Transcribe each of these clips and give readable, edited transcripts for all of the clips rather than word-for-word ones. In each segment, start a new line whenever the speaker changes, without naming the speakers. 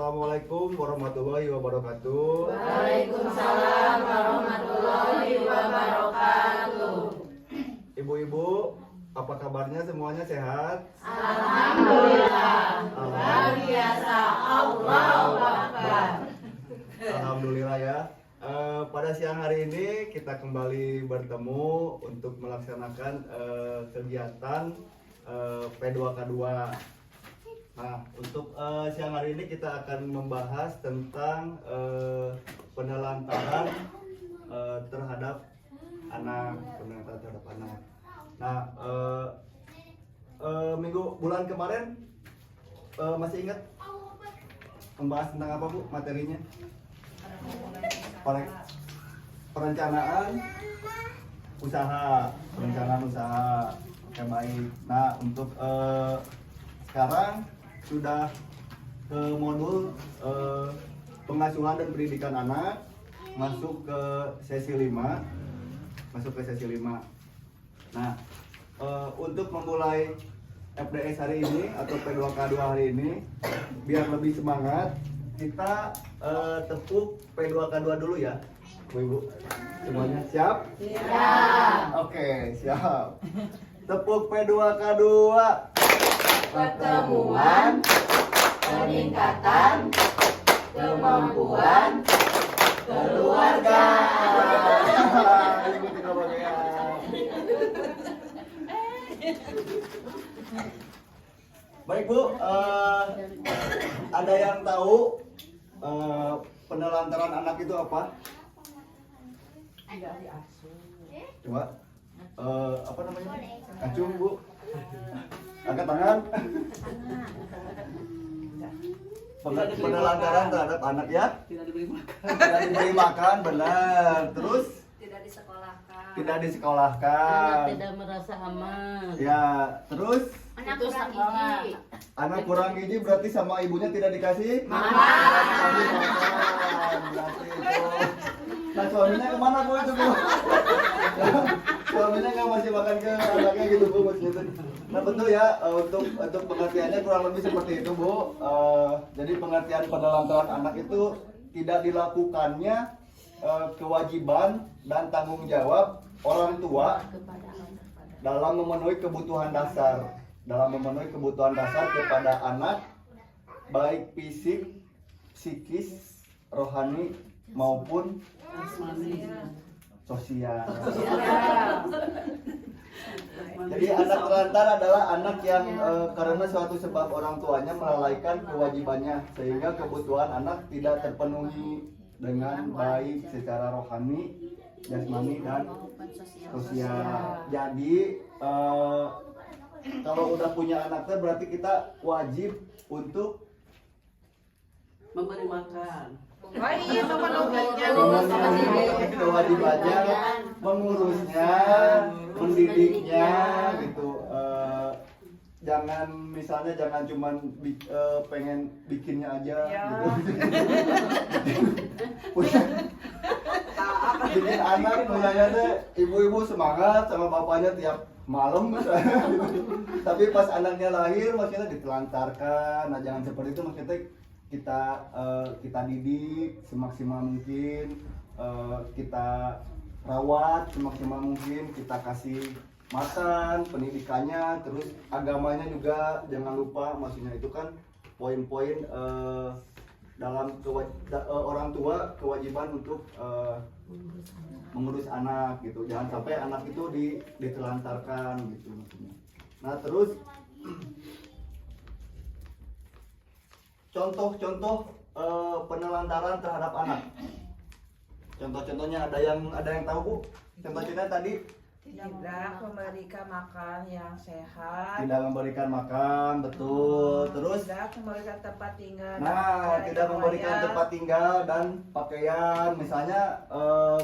Assalamualaikum warahmatullahi wabarakatuh.
Waalaikumsalam warahmatullahi wabarakatuh.
Ibu-ibu, apa kabarnya semuanya sehat?
Alhamdulillah. Luar biasa. Allahu Akbar.
Alhamdulillah ya. Pada siang hari ini kita kembali bertemu untuk melaksanakan kegiatan P2K2. Nah, untuk siang hari ini kita akan membahas tentang penelantaran terhadap anak, penelantaran terhadap anak. Nah, bulan kemarin masih ingat membahas tentang apa Bu materinya? Perencanaan usaha, yang baik. Nah, untuk sekarang sudah ke modul pengasuhan dan pendidikan anak, masuk ke sesi 5. Nah, untuk memulai FDS hari ini atau P2K2 hari ini, biar lebih semangat, kita tepuk P2K2 dulu ya, Bu-ibu. Semuanya siap?
Siap.
Oke, siap. Tepuk P2K2.
Pertemuan, peningkatan, kemampuan, keluarga.
Ibu tidak bagian. Baik Bu, ada yang tahu penelantaran anak itu apa? Coba, apa namanya? Acung Bu, angkat tangan. Penelantaran terhadap anak ya? Tidak diberi makan, benar. Terus?
Tidak disekolahkan.
Tidak disekolahkan.
Anak tidak merasa aman.
Ya, terus?
Anak
Itu
kurang
sekolah.
gizi.
Anak kurang gizi berarti sama ibunya tidak dikasih?
Makan.
Dikasih makan. Berarti itu. Nah, suaminya kemana Bu itu Bu? Suaminya nggak masih makan ke anaknya gitu Bu, maksudnya itu. Nah betul ya, untuk pengertiannya kurang lebih seperti itu Bu. Jadi pengertian penelantaran anak itu tidak dilakukannya kewajiban dan tanggung jawab orang tua dalam memenuhi kebutuhan dasar kepada anak, baik fisik, psikis, rohani maupun sosial. Jadi anak terlantar adalah anak yang karena suatu sebab orang tuanya melalaikan kewajibannya sehingga kebutuhan anak tidak terpenuhi dengan baik secara rohani, jasmani dan sosial. Jadi kalau udah punya anak berarti kita wajib untuk
Memberi makan.
memenuhi kewajibannya, mengurusnya, mendidiknya gitu. Jangan cuman pengen bikinnya aja gitu. Bikin anak misalnya deh, ibu-ibu semangat sama bapaknya tiap malam misalnya gitu. Tapi pas anaknya lahir maksudnya ditelantarkan. Nah, jangan seperti itu, maksudnya kita didik semaksimal mungkin, kita rawat semaksimal mungkin, kita kasih makan, pendidikannya, terus agamanya juga jangan lupa. Maksudnya itu kan poin-poin dalam orang tua kewajiban untuk mengurus anak gitu. Jangan sampai anak itu ditelantarkan gitu maksudnya. Nah terus contoh-contoh penelantaran terhadap anak. Contoh-contohnya ada yang tahu Bu? Contoh-contohnya tadi
Tidak memberikan makan yang sehat.
tidak memberikan makan, betul. Terus
Tidak memberikan tempat tinggal.
nah, tidak memberikan tempat tinggal dan pakaian. Misalnya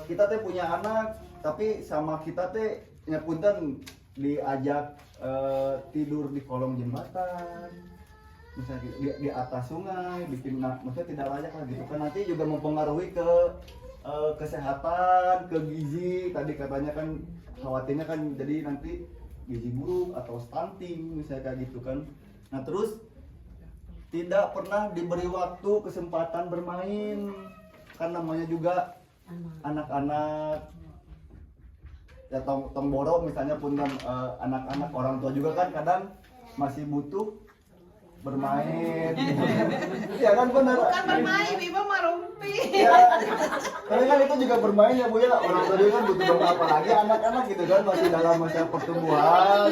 kita teh punya anak, tapi sama kita teh punten diajak tidur di kolong jembatan, misalnya di atas sungai, bikin maksudnya tidak layak lah gitu kan. Nanti juga mempengaruhi ke kesehatan, ke gizi. Tadi katanya kan khawatirnya kan jadi nanti gizi buruk atau stunting misalnya kayak gitu kan. Nah terus tidak pernah diberi waktu kesempatan bermain, kan namanya juga anak-anak ya tong borong misalnya pun kan anak-anak orang tua juga kan kadang masih butuh bermain ya kan benar
Bukan bermain, ibu merumpi.
ya tapi kan itu juga bermain ya Bu ya, orang tua juga kan butuh bermain apalagi anak-anak gitu kan masih dalam masa pertumbuhan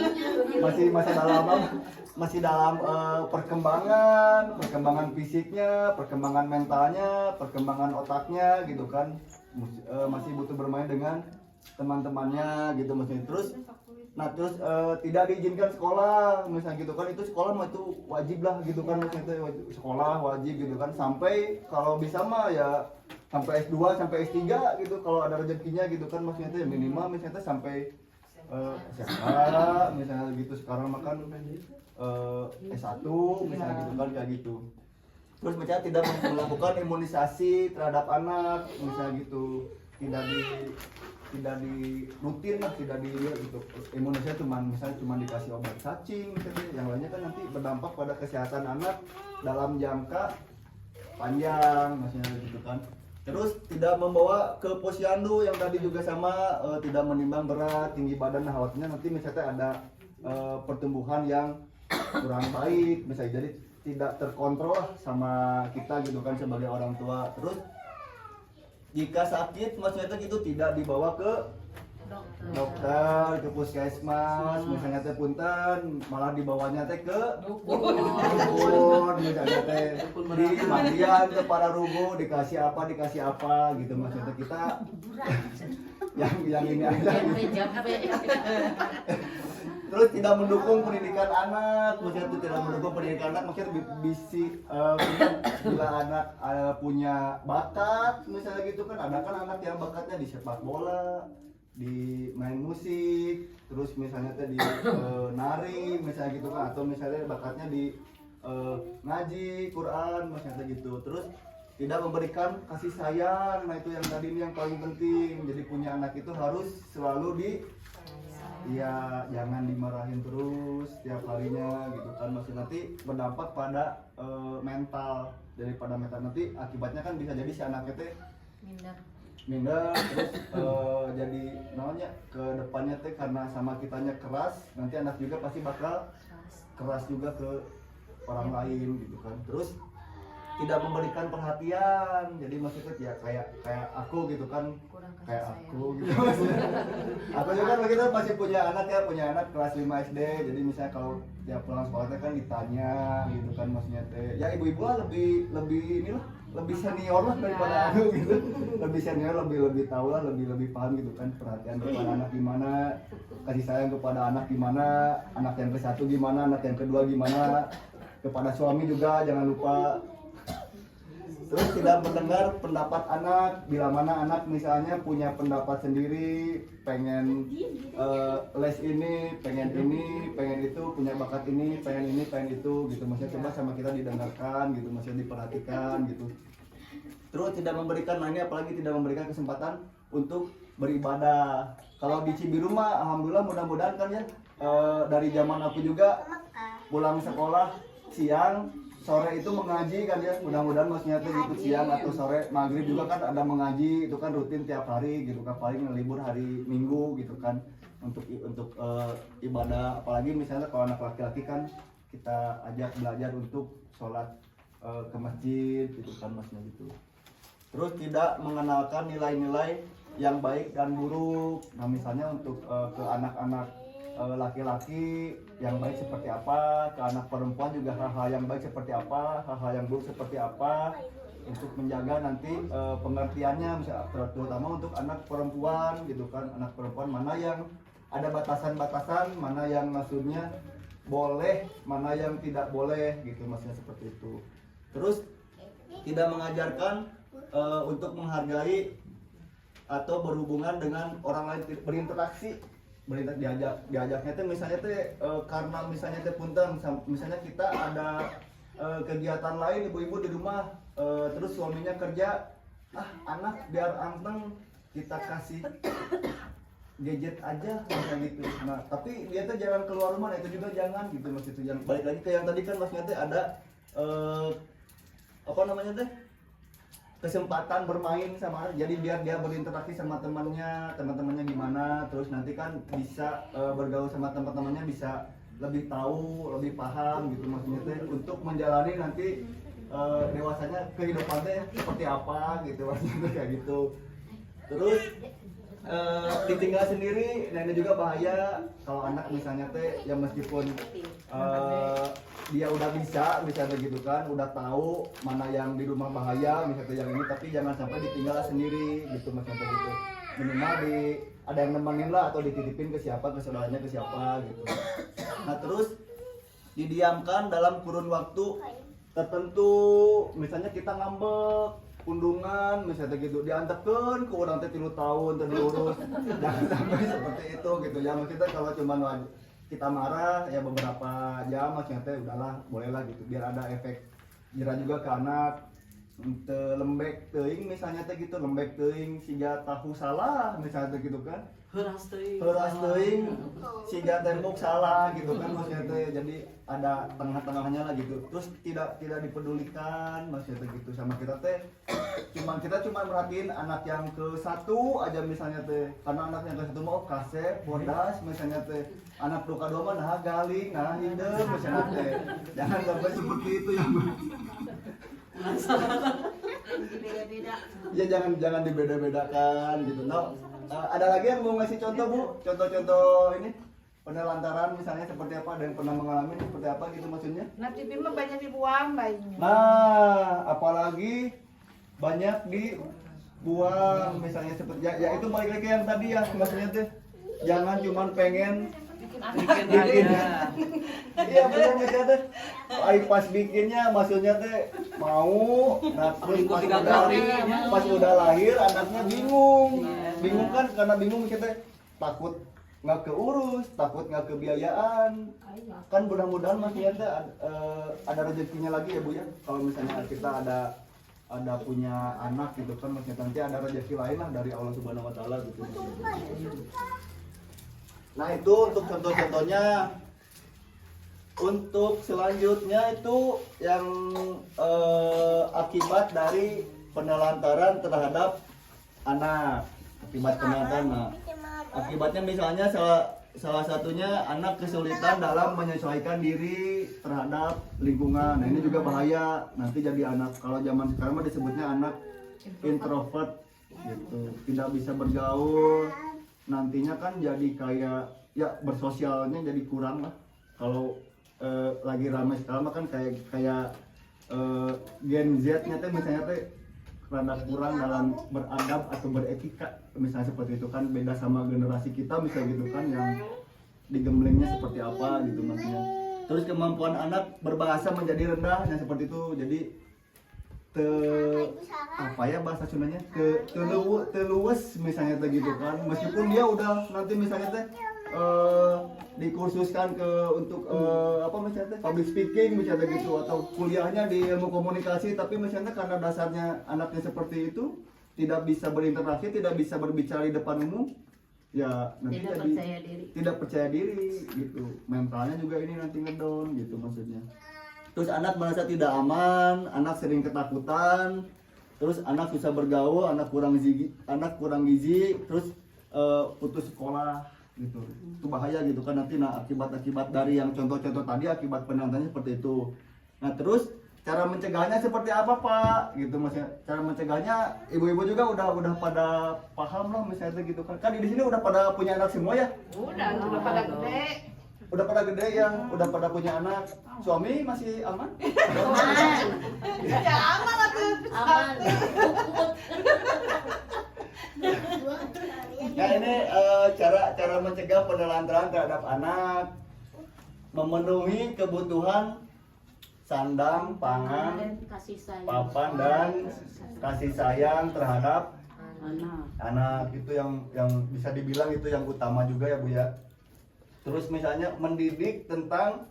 masih dalam perkembangan fisiknya, perkembangan mentalnya, perkembangan otaknya gitu kan masih butuh bermain dengan teman-temannya gitu maksudnya terus tidak diizinkan sekolah misalnya gitu kan itu sekolah mah itu wajib lah gitu kan maksudnya itu sekolah wajib gitu kan sampai kalau bisa mah ya sampai S2 sampai S3 gitu kalau ada rezekinya gitu kan maksudnya itu ya minimal misalnya itu sampai SMA misalnya gitu sekarang makan S1 misalnya gitu kan kayak gitu terus misalnya tidak melakukan imunisasi terhadap anak misalnya gitu tidak di rutin lah tidak di gitu imunisasi cuma dikasih obat cacing misalnya yang lainnya kan nanti berdampak pada kesehatan anak dalam jangka panjang maksudnya gitu kan terus tidak membawa ke posyandu yang tadi juga sama tidak menimbang berat tinggi badan nah khawatirnya nanti misalnya ada pertumbuhan yang kurang baik misalnya jadi tidak terkontrol lah sama kita gitu kan sebagai orang tua terus jika sakit maksudnya itu tidak dibawa ke dokter ke puskesmas misalnya teh punten malah dibawanya teh ke dukun misalnya teh di mandian ke para rugo dikasih apa gitu maksudnya kita yang ini aja gitu. Terus tidak mendukung pendidikan anak maksudnya itu tidak mendukung pendidikan anak maksudnya bila anak punya bakat misalnya gitu kan ada kan anak yang bakatnya di sepak bola di main musik terus misalnya tadi nari misalnya gitu kan atau misalnya bakatnya di ngaji Quran misalnya gitu terus tidak memberikan kasih sayang nah itu yang tadi ini yang paling penting jadi punya anak itu harus selalu ya jangan dimarahin terus tiap harinya gitu kan masih nanti berdampak pada mental daripada mental nanti akibatnya kan bisa jadi si anaknya teh minder terus jadi namanya ke depannya teh karena sama kitanya keras nanti anak juga pasti bakal keras juga ke orang lain gitu kan terus tidak memberikan perhatian jadi maksudnya ya kayak aku gitu kan kayak aku gitu aku juga kan kita masih punya anak kelas 5 SD jadi misalnya kalau tiap pulang sekolah kan ditanya gitu kan maksudnya teh ya ibu-ibu lah lebih inilah lebih senior lah daripada aku gitu lebih senior lebih tahu lah lebih paham gitu kan perhatian kepada anak gimana kasih sayang kepada anak gimana anak yang ke-1 gimana anak yang kedua gimana kepada suami juga jangan lupa terus tidak mendengar pendapat anak bila mana anak misalnya punya pendapat sendiri pengen les ini pengen itu punya bakat ini pengen itu gitu maksudnya coba sama kita didengarkan gitu maksudnya diperhatikan gitu terus tidak memberikan ini apalagi tidak memberikan kesempatan untuk beribadah kalau di Cibiru mah alhamdulillah mudah-mudahan kan ya dari zaman aku juga pulang sekolah siang sore itu mengaji kan ya mudah-mudahan maksudnya tuh ikut siang atau sore maghrib juga kan ada mengaji itu kan rutin tiap hari gitu kan paling libur hari Minggu gitu kan untuk ibadah apalagi misalnya kalau anak laki-laki kan kita ajak belajar untuk sholat ke masjid gitu kan maksudnya gitu terus tidak mengenalkan nilai-nilai yang baik dan buruk nah misalnya untuk ke anak-anak laki-laki yang baik seperti apa, ke anak perempuan juga hal-hal yang baik seperti apa, hal-hal yang buruk seperti apa untuk menjaga nanti pengertiannya misalnya terutama untuk anak perempuan gitu kan anak perempuan mana yang ada batasan-batasan mana yang maksudnya boleh mana yang tidak boleh gitu maksudnya seperti itu terus tidak mengajarkan untuk menghargai atau berhubungan dengan orang lain berinteraksi diajaknya tuh misalnya tuh karena misalnya tuh punten misalnya kita ada kegiatan lain ibu-ibu di rumah terus suaminya kerja anak biar anteng kita kasih gadget aja misalnya gitu nah tapi dia tuh jangan keluar rumah nah itu juga jangan gitu maksudnya jangan balik lagi ke yang tadi kan maksudnya tuh ada apa namanya teh, kesempatan bermain sama, jadi biar dia berinteraksi sama teman-temannya gimana, terus nanti kan bisa bergaul sama teman-temannya, bisa lebih tahu, lebih paham gitu maksudnya teh, untuk menjalani nanti dewasanya kehidupan teh seperti apa gitu maksudnya teh, kayak gitu. Terus ditinggal sendiri, nah ini juga bahaya kalau anak misalnya teh, ya meskipun dia udah bisa misalnya gitu kan, udah tahu mana yang di rumah bahaya misalnya yang ini, tapi jangan sampai ditinggal sendiri gitu maksudnya gitu. Minimal ada yang nemenin lah, atau dititipin ke siapa, ke saudaranya, ke siapa gitu. Nah terus didiamkan dalam kurun waktu tertentu, misalnya kita ngambek undungan misalnya gitu, diantepkan ke orang teh 3 tahun diurus. Jangan sampai seperti itu gitu ya. Maksudnya kalau cuma kita marah ya beberapa jam maksudnya teh udahlah, bolehlah gitu, biar ada efek jera juga ke anak. Lembek teuing misalnya teh gitu, lembek teuing siga tahu salah misalnya teh gitu kan, heuras teuing siga tembok salah gitu kan maksudnya teh. Jadi ada tengah-tengahnya lah gitu. Terus tidak dipedulikan maksudnya teh gitu sama kita teh. Kita cuma merhatiin anak yang ke 1 aja misalnya teh, karena anak yang ke 1 mah kasep, bodas misalnya teh. Anak ke 2 mah nah galing, nah hidup misalnya teh. Jangan sampai seperti itu ya.
Beda-beda.
Ya jangan dibeda-bedakan gitu. No, ada lagi yang mau ngasih contoh Bu? Contoh-contoh ini penelantaran misalnya seperti apa, ada yang pernah mengalami seperti apa gitu maksudnya?
Nah, TV mah banyak dibuang bayinya.
Nah, apalagi banyak dibuang misalnya seperti ya itu balik lagi yang tadi ya, maksudnya tuh jangan cuman pengen bikin iya benar maksudnya teh, pas bikinnya maksudnya teh mau, nah terus pas udah lahir anaknya bingung kan, karena bingung kita takut nggak keurus, takut nggak kebiayaan kan. Mudah-mudahan maksudnya teh ada rezekinya lagi ya Bu ya, kalau misalnya kita ada punya anak gitu kan, maksudnya nanti ada rezeki lain lah dari Allah Subhanahu Wa Taala gitu. Nah itu untuk contoh-contohnya. Untuk selanjutnya itu yang akibat dari penelantaran terhadap anak, akibat penelantaran. Nah, akibatnya misalnya salah satunya anak kesulitan dalam menyesuaikan diri terhadap lingkungan. Nah ini juga bahaya, nanti jadi anak, kalau zaman sekarang mah disebutnya anak introvert gitu, tidak bisa bergaul. Nantinya kan jadi kayak ya bersosialnya jadi kurang lah. Kalau lagi ramai sekarang kan kayak Gen Z-nya teh misalnya teh rada kurang dalam beradab atau beretika misalnya seperti itu kan, beda sama generasi kita misalnya gitu kan, yang digemblengnya seperti apa gitu maksudnya. Terus kemampuan anak berbahasa menjadi rendah yang seperti itu, jadi apa ya bahasa Sundanya, teluwes misalnya teh gitu kan, meskipun dia udah nanti misalnya teh dikursuskan untuk apa misalnya public speaking misalnya gitu, atau kuliahnya di ilmu komunikasi, tapi misalnya karena dasarnya anaknya seperti itu, tidak bisa berinteraksi, tidak bisa berbicara di depan umum, ya nanti tidak percaya diri gitu, mentalnya juga ini nanti ngedown gitu maksudnya. Terus anak merasa tidak aman, anak sering ketakutan, terus anak susah bergaul, anak kurang gizi, terus putus sekolah gitu. Itu bahaya gitu kan nanti. Nah akibat dari yang contoh-contoh tadi, akibat penelantarannya seperti itu. Nah terus cara mencegahnya seperti apa Pak? Gitu maksudnya. Cara mencegahnya ibu-ibu juga udah pada paham lah misalnya gitu kan. Kan di sini udah pada punya anak semua ya?
Udah pada gede.
Udah pada gede, yang udah pada punya anak. Suami masih aman?
Aman.
Ya aman atuh.
Aman.
Nah ini cara mencegah penelantaran terhadap anak, memenuhi kebutuhan sandang, pangan, papan dan kasih sayang terhadap anak. Itu yang bisa dibilang itu yang utama juga ya Bu ya. Terus misalnya mendidik tentang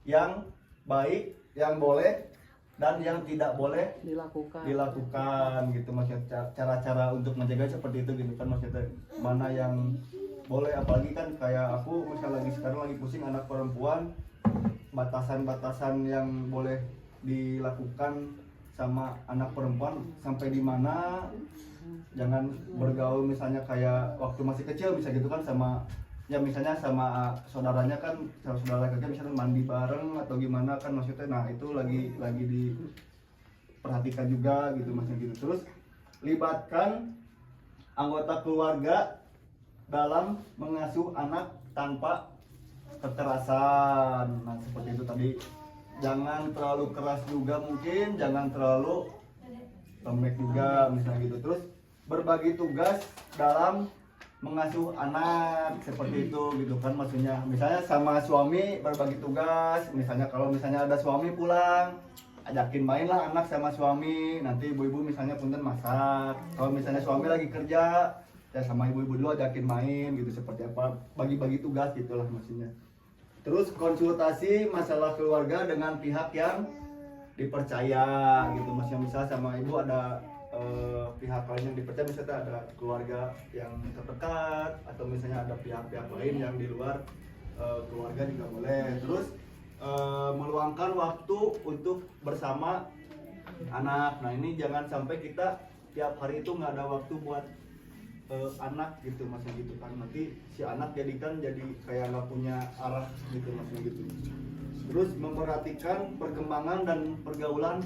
yang baik, yang boleh dan yang tidak boleh dilakukan gitu, maksudnya cara-cara untuk mencegah seperti itu gitu kan, maksudnya mana yang boleh, apalagi kan kayak aku misalnya sekarang lagi pusing anak perempuan, batasan-batasan yang boleh dilakukan sama anak perempuan sampai di mana, jangan bergaul misalnya kayak waktu masih kecil bisa gitu kan sama ya misalnya sama saudaranya kan, sama saudara kakek misalnya mandi bareng atau gimana kan maksudnya. Nah itu lagi diperhatikan juga gitu maksudnya gitu. Terus libatkan anggota keluarga dalam mengasuh anak tanpa kekerasan. Nah seperti itu tadi, jangan terlalu keras juga mungkin, jangan terlalu lembek juga misalnya gitu. Terus berbagi tugas dalam mengasuh anak seperti itu gitu kan, maksudnya misalnya sama suami berbagi tugas, misalnya kalau misalnya ada suami pulang ajakin mainlah anak sama suami, nanti ibu-ibu misalnya punten masak, kalau misalnya suami lagi kerja ya sama ibu-ibu dulu ajakin main gitu, seperti apa, bagi-bagi tugas gitulah maksudnya. Terus konsultasi masalah keluarga dengan pihak yang dipercaya gitu, maksudnya misalnya sama ibu ada pihak lain yang dipercaya, misalnya ada keluarga yang terdekat atau misalnya ada pihak-pihak lain yang di luar keluarga juga boleh. Terus meluangkan waktu untuk bersama anak. Nah ini jangan sampai kita tiap hari itu nggak ada waktu buat anak gitu maksudnya gitu kan, nanti si anak jadi kayak nggak punya arah gitu maksudnya gitu. Terus memperhatikan perkembangan dan pergaulan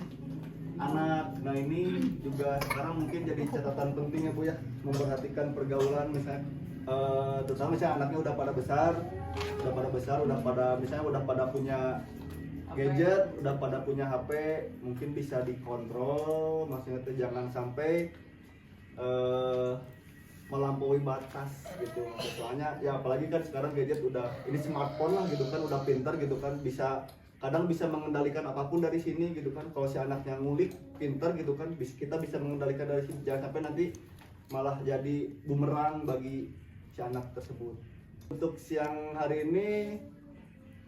anak. Nah ini juga sekarang mungkin jadi catatan penting ya Bu ya, memperhatikan pergaulan misalnya terutama misalnya anaknya udah pada besar, misalnya udah pada punya gadget, udah pada punya HP, mungkin bisa dikontrol maksudnya itu jangan sampai melampaui batas gitu. Soalnya ya apalagi kan sekarang gadget udah ini smartphone lah gitu kan, udah pintar gitu kan, kadang bisa mengendalikan apapun dari sini gitu kan. Kalau si anaknya ngulik pintar gitu kan, kita bisa mengendalikan dari sini, jangan sampai nanti malah jadi bumerang bagi si anak tersebut. Untuk siang hari ini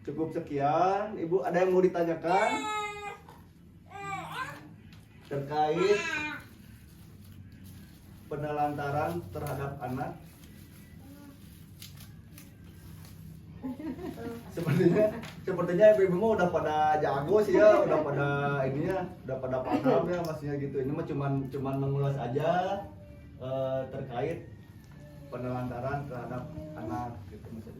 cukup sekian. Ibu ada yang mau ditanyakan terkait penelantaran terhadap anak? Sepertinya ibu-ibu mah udah pada jago sih ya, udah pada ininya, udah pada paham ya maksudnya gitu. Ini mah cuman mengulas aja terkait penelantaran terhadap anak gitu maksudnya.